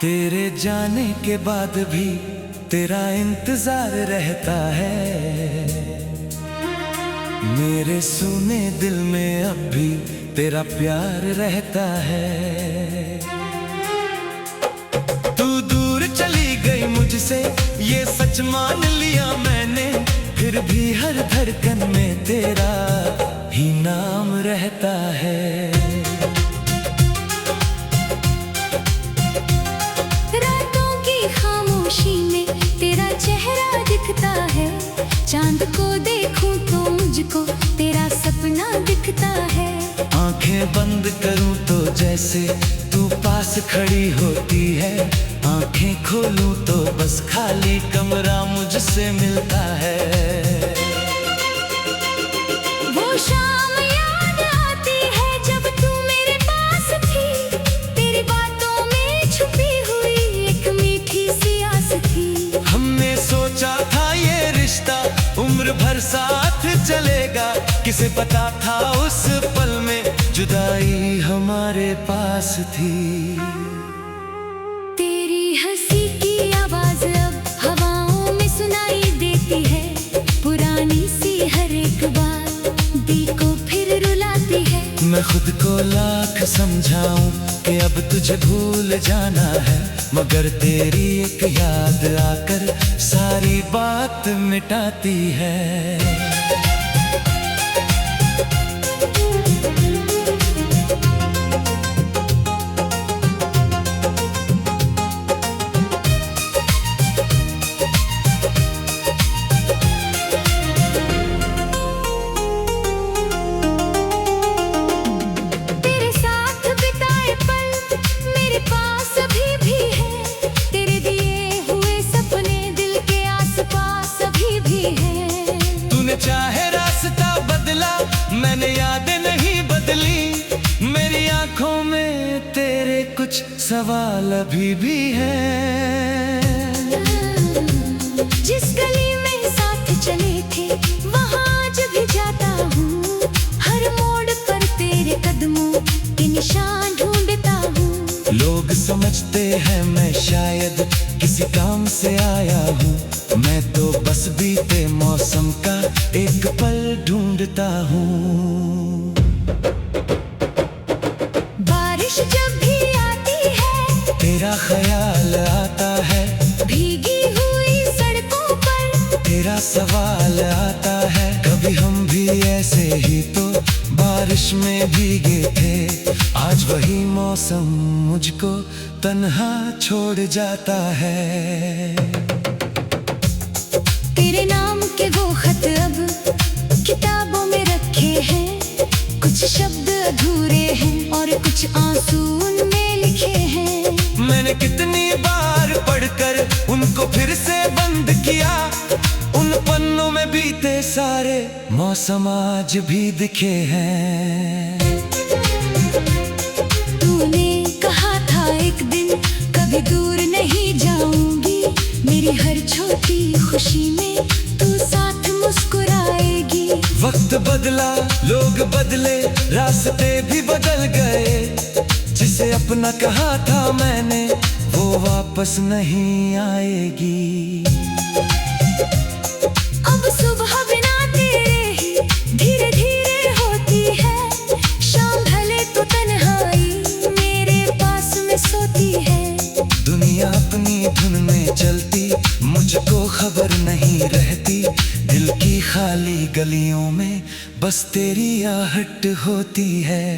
तेरे जाने के बाद भी तेरा इंतजार रहता है। मेरे सुने दिल में अब भी तेरा प्यार रहता है। तू दूर चली गई मुझसे ये सच मान लिया मैंने, फिर भी हर धड़कन में तेरा ही नाम रहता है। रातों की खामोशी में तेरा चेहरा दिखता है, चांद को देखूं तो मुझको तेरा सपना दिखता है। आंखें बंद करूं तो जैसे तू पास खड़ी होती है, आंखें खोलूं तो बस खाली कमरा मुझसे मिलता है। वो शाम याद आती है जब तू मेरे पास थी, तेरी बातों में छुपी हुई एक मीठी सी आस थी। हमने सोचा था ये रिश्ता उम्र भर साथ चलेगा, किसे पता था उस पल में जुदाई हमारे पास थी। तेरी हंसी की आवाज अब हवाओं में सुनाई देती है, पुरानी सी हर एक बात दिल को फिर रुलाती है। मैं खुद को लाख समझाऊं कि अब तुझे भूल जाना है, मगर तेरी एक याद आकर सारी बात मिटाती है। चाहे रास्ता बदला मैंने यादें नहीं बदली, मेरी आंखों में तेरे कुछ सवाल अभी भी हैं। जिस गली में साथ चले थे वहाँ आज भी जाता हूँ, हर मोड़ पर तेरे कदमों के निशान ढूंढता हूँ। लोग समझते हैं मैं शायद किसी काम से आया हूँ, मैं तो बस बीते मौसम का एक पल ढूंढता हूँ। बारिश जब भी आती है तेरा ख्याल आता है, भीगी हुई सड़कों पर तेरा सवाल आता है। कभी हम भी ऐसे ही तो बारिश में भीगे थे, आज वही मौसम मुझको तन्हा छोड़ जाता है। तेरे नाम के वो खत अब किताबों में रखे हैं, कुछ शब्द अधूरे हैं और कुछ आंसू उनमें लिखे हैं। मैंने कितनी बार पढ़कर उनको फिर से बंद किया, उन पन्नों में बीते सारे मौसम आज भी दिखे हैं। तूने कहा था एक दिन कभी दूर नहीं जाऊंगी, मेरी हर छोटी खुशी में तू साथ मुस्कुराएगी। वक्त बदला लोग बदले रास्ते भी बदल गए, जिसे अपना कहा था मैंने वो वापस नहीं आएगी। अब सुबह बिना तेरे ही धीरे धीरे होती है, शाम ढले तो तन्हाई मेरे पास में सोती है। दुनिया अपनी धुन में चलती मुझको खबर नहीं रहती, दिल की खाली गलियों में बस तेरी आहट होती है।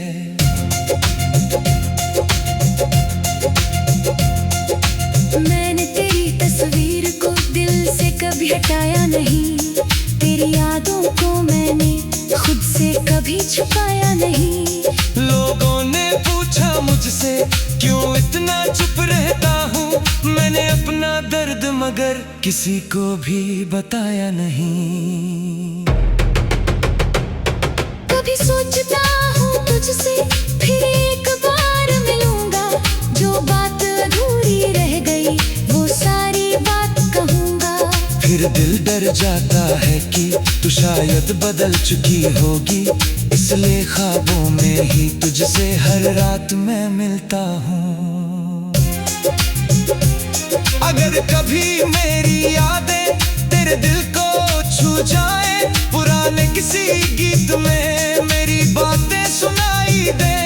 मैंने तेरी तस्वीर को दिल से कभी हटाया नहीं, तेरी यादों को मैंने खुद से कभी छुपाया नहीं। लोगों ने पूछा मुझसे क्यों इतना चुप रहता हूँ, मैंने अपना दर्द मगर किसी को भी बताया नहीं। कभी सोचता हूँ तुझसे फिर एक बार मिलूंगा, जो बात अधूरी रह गई वो सारी बात कहूँगा। फिर दिल डर जाता है कि तू शायद बदल चुकी होगी, इसलिए ख्वाबों में ही तुझसे हर रात मैं मिलता हूँ। अगर कभी मेरी यादें तेरे दिल को छू जाए, पुराने किसी गीत में मेरी बातें सुनाई दे,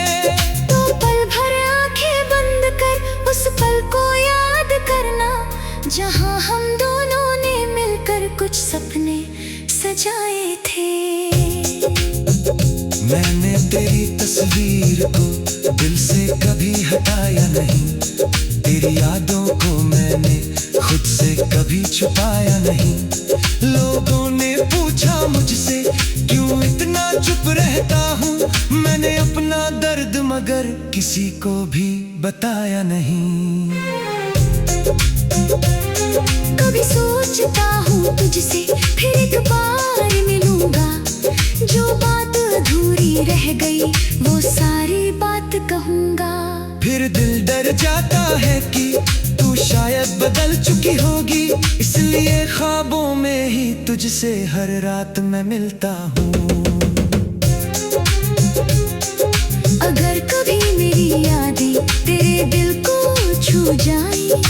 तो पल भर आंखें बंद कर उस पल को याद करना, जहां हम दोनों ने मिलकर कुछ सपने सजाए थे। मैंने तेरी तस्वीर को दिल से कभी हटाया नहीं, तेरी यादों को मैंने खुद से कभी छुपाया नहीं। लोगों ने पूछा मुझसे क्यों इतना चुप रहता हूँ, मैंने अपना दर्द मगर किसी को भी बताया नहीं। कभी सोचता हूँ तुझसे फिर एक बार मिलूंगा, जो बात अधूरी रह गई वो सारी बात कहूँगा। फिर दिल डर जाता है कि तू शायद बदल चुकी होगी, इसलिए ख्वाबों में ही तुझसे हर रात मैं मिलता हूँ। अगर कभी मेरी यादें तेरे दिल को छू जाए,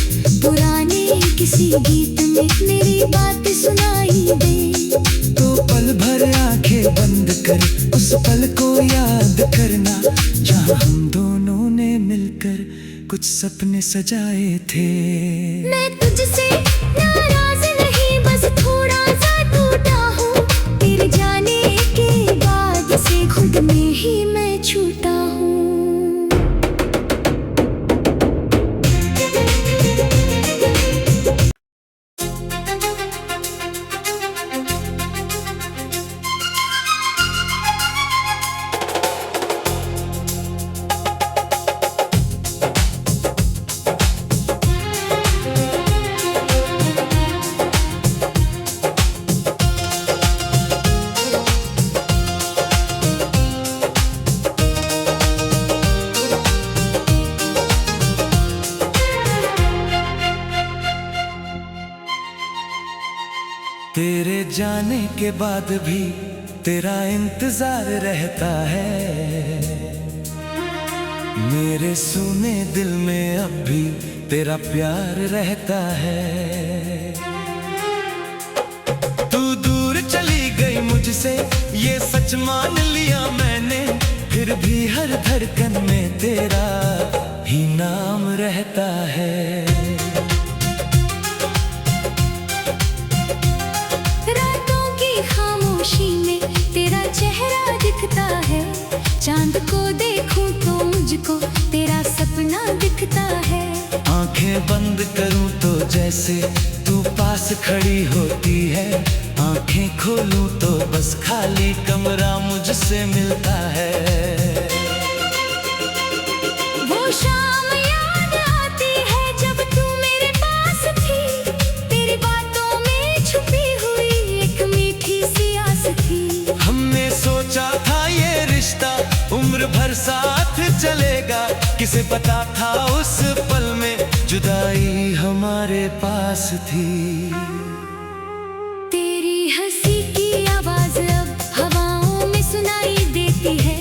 पुराने किसी गीत में मेरी बात सुनाई दे, तो पल भर आंखें बंद कर उस पल को याद करना, जहां हम दोनों ने मिलकर कुछ सपने सजाए थे। मैं तुझसे नाराज नहीं, बस थोड़ा सा टूटा हूँ, तेरे जाने के बाद से खुद में ही मैं छूटा हूँ। तेरे जाने के बाद भी तेरा इंतजार रहता है, मेरे सुने दिल में अब भी तेरा प्यार रहता है। तू दूर चली गई मुझसे ये सच मान लिया मैंने, फिर भी हर धड़कन में तेरा ही नाम रहता है। खामोशी में तेरा चेहरा दिखता है, चांद को देखूं तो मुझको तेरा सपना दिखता है। आंखें बंद करूं तो जैसे तू पास खड़ी होती है, आंखें खोलूं तो बस खाली कमरा मुझसे मिलता है। वो शाम याद आती है जब तू मेरे पास थी, तेरी बातों में छुपी हुई एक मीठी सी आस थी। हमने सोचा था ये रिश्ता उम्र भर साथ चलेगा, किसे पता था उस पल में जुदाई हमारे पास थी। तेरी हंसी की आवाज अब हवाओं में सुनाई देती है,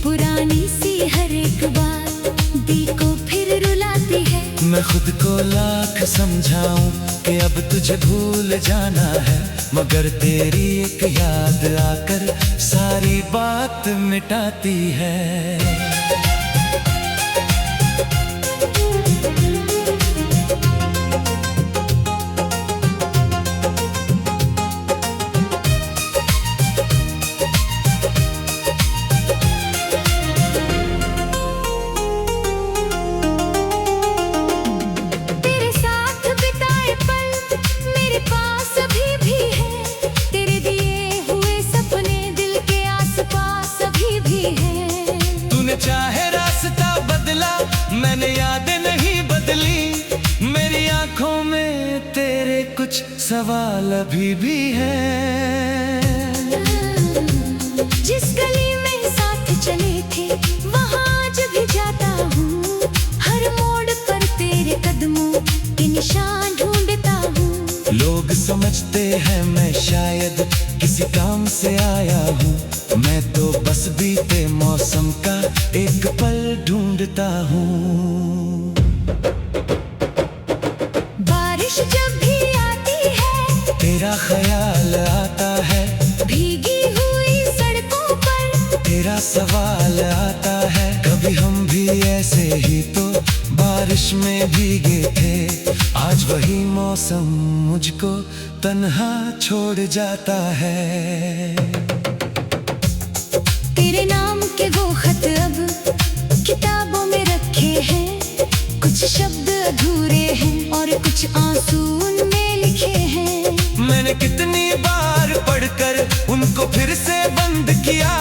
पुरानी सी हर एक बात दिल को फिर रुलाती है। मैं खुद को लाख समझाऊं कि अब तुझे भूल जाना है, मगर तेरी एक याद आकर सारी बात मिटाती है। चाहे रास्ता बदला मैंने यादें नहीं बदली, मेरी आंखों में तेरे कुछ सवाल अभी भी हैं। जिस गली में साथ चले थे वहाँ आज भी जाता हूँ, हर मोड़ पर तेरे कदमों के निशान ढूंढता हूँ। लोग समझते हैं मैं शायद किसी काम से आया हूँ, मैं तो बस बीते मौसम का एक पल ढूंढता हूँ। सवाल आता है, कभी हम भी ऐसे ही तो बारिश में भीगे थे। आज वही मौसम मुझको तन्हा छोड़ जाता है। तेरे नाम के वो खत अब किताबों में रखे हैं, कुछ शब्द अधूरे हैं और कुछ आंसू उनमें लिखे हैं। मैंने कितनी बार पढ़कर उनको फिर से बंद किया,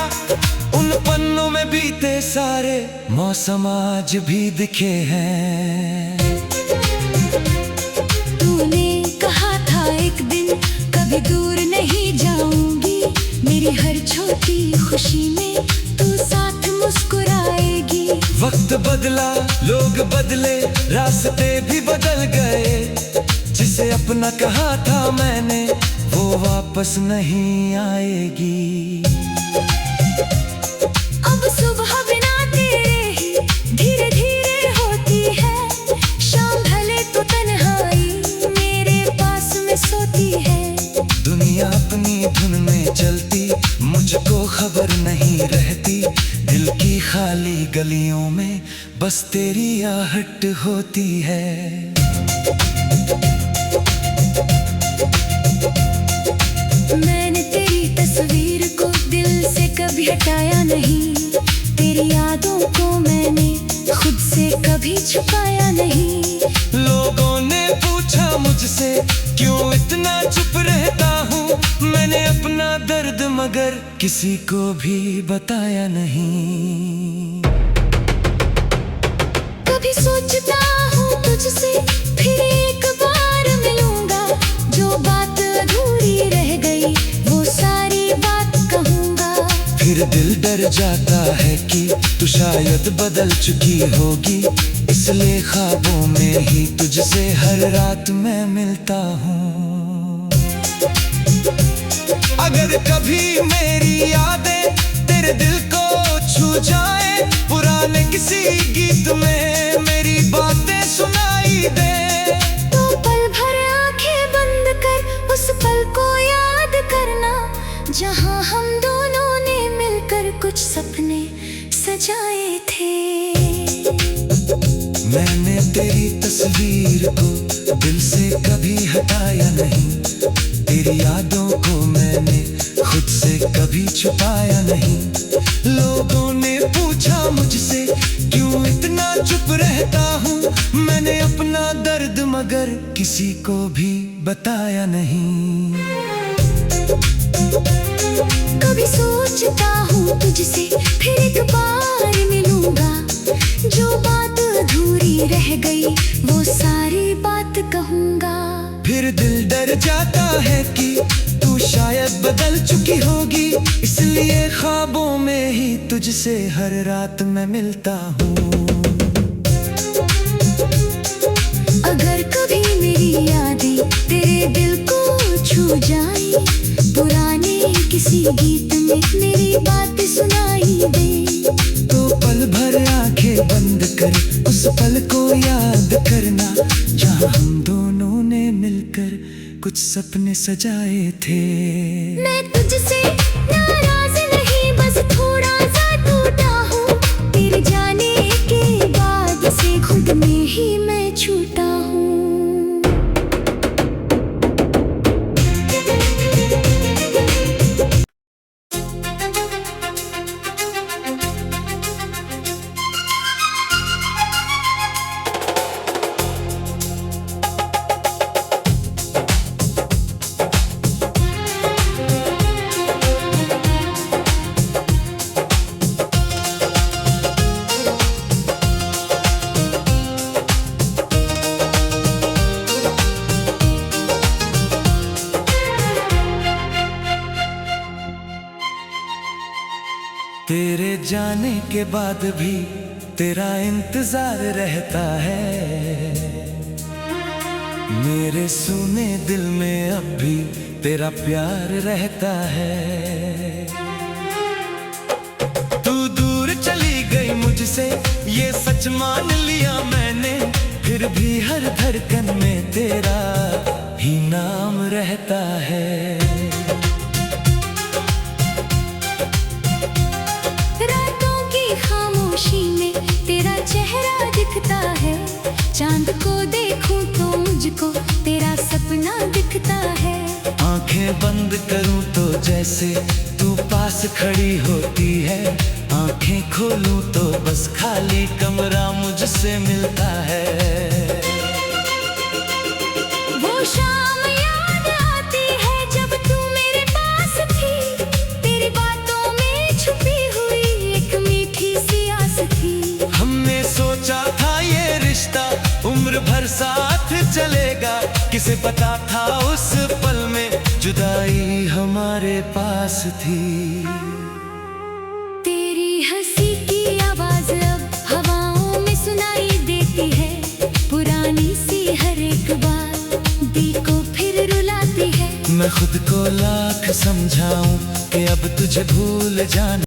उन पन्नों में बीते सारे मौसम आज भी दिखे हैं। तूने कहा था एक दिन कभी दूर नहीं जाऊंगी, मेरी हर छोटी खुशी में तू साथ मुस्कुराएगी। वक्त बदला, लोग बदले, रास्ते भी बदल गए। जिसे अपना कहा था मैंने वो वापस नहीं आएगी। अब सुबह बिना तेरे ही धीरे धीरे होती है, शाम ढले तो तन्हाई मेरे पास में सोती है। दुनिया अपनी धुन में चलती, मुझको खबर नहीं रहती। दिल की खाली गलियों में बस तेरी आहट होती है। मैंने तेरी तस्वीर को दिल से कभी हटाया नहीं, तेरी यादों को मैंने खुद से कभी छुपाया नहीं। लोगों ने पूछा मुझसे क्यों इतना चुप रहता हूँ, मैंने अपना दर्द मगर किसी को भी बताया नहीं। कभी सोचता हूँ तुझसे फिर एक बार मिलूंगा, जो बात अधूरी रह गई वो सारी बात कहूँगा। फिर दिल डर जाता है कि तू शायद बदल चुकी होगी, इसलिए ख्वाबों में ही तुझसे हर रात मैं मिलता हूँ। अगर कभी मेरी यादें तेरे दिल को छू जाए, पुराने किसी गीत में मेरी बातें सुनाई दे, तो पल भर आंखें बंद कर उस पल को याद करना, जहां हम दोनों ने मिलकर कुछ सपने सजाए थे। मैंने तेरी तस्वीर को दिल से कभी हटाया नहीं, तेरी यादों को मैंने खुद से कभी छुपाया नहीं। लोगों ने पूछा मुझसे क्यों इतना चुप रहता हूँ, मैंने अपना दर्द मगर किसी को भी बताया नहीं। कभी सोचता हूँ तुझसे फिर एक बार मिलूंगा, जो बात अधूरी रह गई वो सारी बात कहूँगा। फिर दिल डर जाता है कि तू शायद बदल चुकी होगी, इसलिए ख्वाबों में ही तुझसे हर रात मैं मिलता हूँ। अगर कभी मेरी यादें तेरे दिल को छू जाए, पुराने किसी गीत में मेरी बात सुनाई दे, तो पल भर आंखें बंद कर उस पल को याद करना, जहाँ हम दोनों ने मिलकर कुछ सपने सजाए थे। मैं तुझसे नाराज नहीं, बस थोड़ा सा टूटा हूँ, तेरे जाने के बाद से खुद में ही मैं छूटा हूँ। तेरे जाने के बाद भी तेरा इंतजार रहता है, मेरे सुने दिल में अब भी तेरा प्यार रहता है। तू दूर चली गई मुझसे ये सच मान लिया मैंने, फिर भी हर धड़कन में तेरा ही नाम रहता है। चांद को देखूं तो मुझको तेरा सपना दिखता है। आंखें बंद करूं तो जैसे तू पास खड़ी होती है, आंखें खोलूं तो बस खाली कमरा मुझसे मिलता है। वो शाम याद आती है जब तू मेरे पास थी, तेरी बातों में छुपी हुई एक मीठी सी आस थी। हमने सोचा था ये रिश्ता उम्र भर साथ चलेगा, किसे पता था उस पल में जुदाई हमारे पास थी। तेरी हंसी की आवाज अब हवाओं में सुनाई देती है, पुरानी सी हर एक बात दिल को फिर रुलाती है। मैं खुद को लाख समझाऊं कि अब तुझे भूल जाना